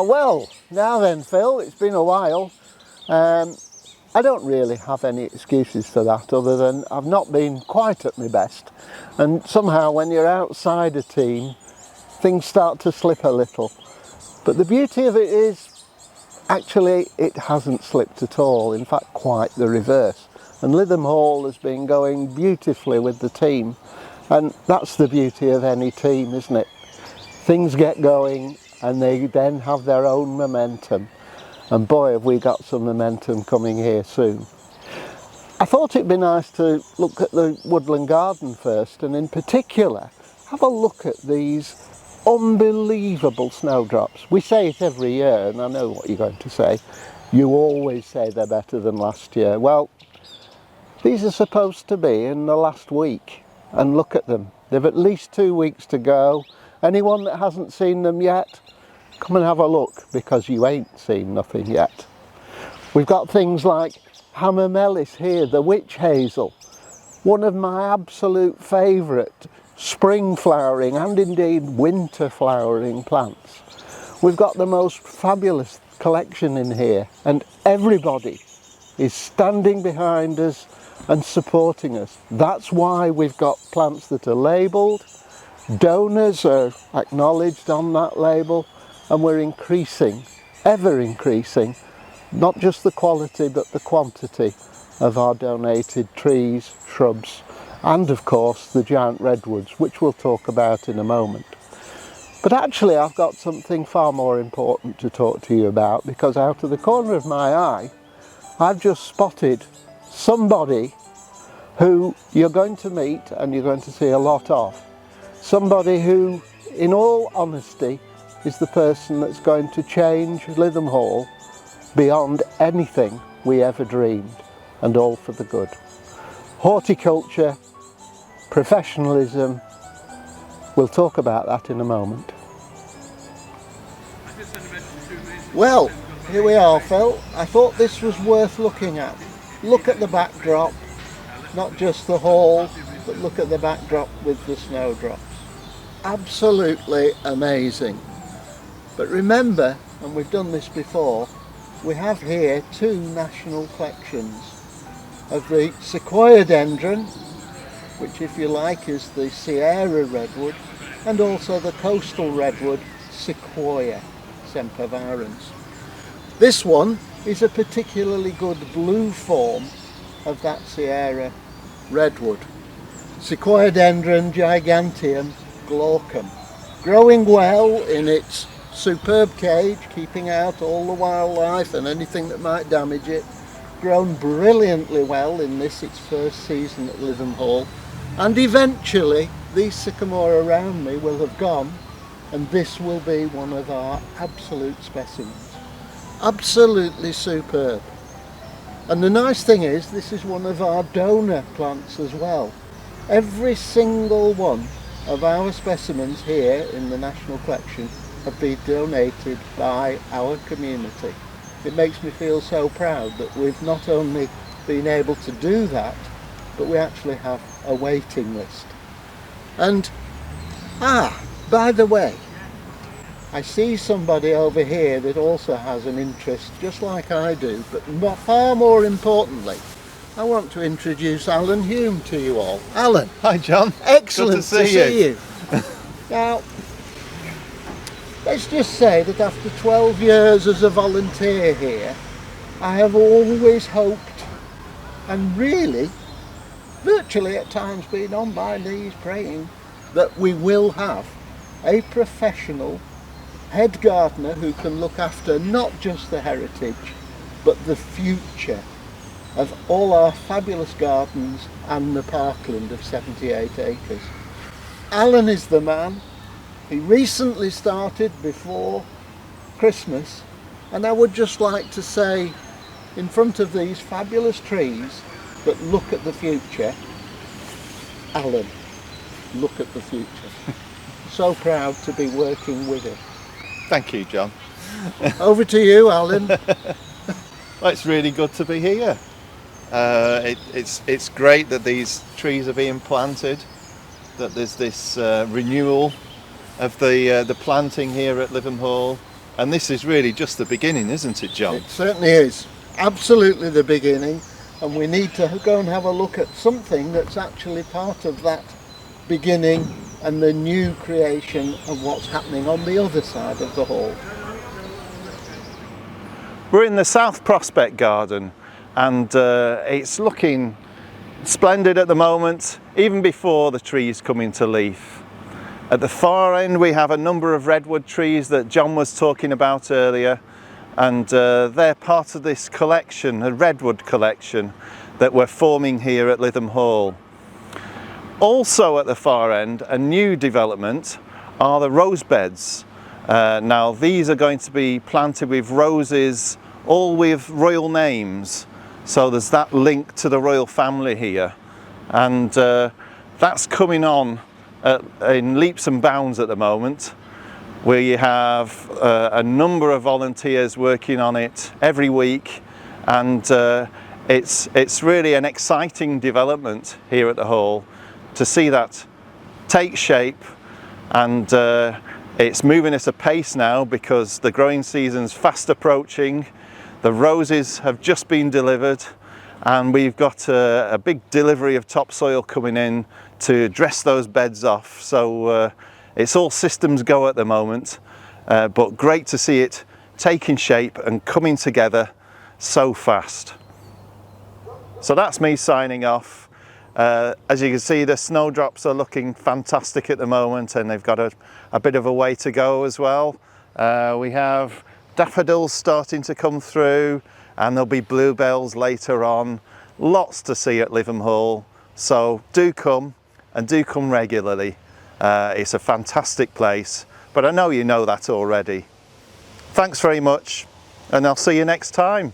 Well, now then, Phil, it's been a while. I don't really have any excuses for that other than I've not been quite at my best. And somehow when you're outside a team, things start to slip a little. But the beauty of it is, actually, it hasn't slipped at all. In fact, quite the reverse. And Lytham Hall has been going beautifully with the team. And that's the beauty of any team, isn't it? Things get going and they then have their own momentum. And boy, have we got some momentum coming here soon. I thought it'd be nice to look at the woodland garden first, and in particular, have a look at these unbelievable snowdrops. We say it every year, and I know what you're going to say. You always say they're better than last year. Well, these are supposed to be in the last week, and look at them. They've at least 2 weeks to go. Anyone that hasn't seen them yet, come and have a look, because you ain't seen nothing yet. We've got things like hammer mellis here, the witch hazel, one of my absolute favourite spring flowering and indeed winter flowering plants. We've got the most fabulous collection in here, and everybody is standing behind us and supporting us. That's why we've got plants that are labelled, donors are acknowledged on that label, and we're increasing, ever increasing, not just the quality but the quantity of our donated trees, shrubs, and of course the giant redwoods, which we'll talk about in a moment. But actually I've got something far more important to talk to you about, because out of the corner of my eye I've just spotted somebody who you're going to meet and you're going to see a lot of. Somebody who, in all honesty, is the person that's going to change Lytham Hall beyond anything we ever dreamed, and all for the good. Horticulture, professionalism, we'll talk about that in a moment. Well, here we are, Phil. I thought this was worth looking at. Look at the backdrop, not just the hall, but look at the backdrop with the snowdrops. Absolutely amazing. But remember, and we've done this before, we have here two national collections of the sequoiadendron, which if you like is the Sierra redwood, and also the coastal redwood Sequoia sempervirens. This one is a particularly good blue form of that Sierra redwood, Sequoiadendron giganteum glaucum, growing well in its superb cage, keeping out all the wildlife and anything that might damage it. Grown brilliantly well in this, its first season at Lytham Hall. And eventually these sycamore around me will have gone, and this will be one of our absolute specimens. Absolutely superb. And the nice thing is, this is one of our donor plants as well. Every single one of our specimens here in the National Collection have been donated by our community. It makes me feel so proud that we've not only been able to do that, but we actually have a waiting list. And, by the way, I see somebody over here that also has an interest, just like I do, but far more importantly, I want to introduce Alan Hume to you all. Alan. Hi John. Excellent to see you. Now, let's just say that after 12 years as a volunteer here, I have always hoped, and really, virtually at times been on my knees praying, that we will have a professional head gardener who can look after not just the heritage, but the future of all our fabulous gardens and the parkland of 78 acres. Alan is the man. He recently started before Christmas, and I would just like to say, in front of these fabulous trees that look at the future, Alan, look at the future. So proud to be working with him. Thank you, John. Over to you, Alan. Well, it's really good to be here. It's great that these trees are being planted, that there's this renewal of the planting here at Lytham Hall. And this is really just the beginning, isn't it, John? It certainly is. Absolutely the beginning. And we need to go and have a look at something that's actually part of that beginning and the new creation of what's happening on the other side of the hall. We're in the South Prospect Garden, and it's looking splendid at the moment, even before the trees come into leaf. At the far end we have a number of redwood trees that John was talking about earlier, and they're part of this collection, a redwood collection that we're forming here at Lytham Hall. Also at the far end, a new development are the rose beds. Now these are going to be planted with roses, all with royal names, so there's that link to the royal family here, and that's coming on in leaps and bounds at the moment. We have a number of volunteers working on it every week, and it's really an exciting development here at the hall to see that take shape, and it's moving at a pace now because the growing season's fast approaching. The roses have just been delivered, and we've got a big delivery of topsoil coming in to dress those beds off. So it's all systems go at the moment, but great to see it taking shape and coming together so fast. So that's me signing off. As you can see, the snowdrops are looking fantastic at the moment, and they've got a bit of a way to go as well. We have daffodils starting to come through, and there'll be bluebells later on. Lots to see at Lytham Hall, so do come, and do come regularly. It's a fantastic place, but I know you know that already. Thanks very much, and I'll see you next time.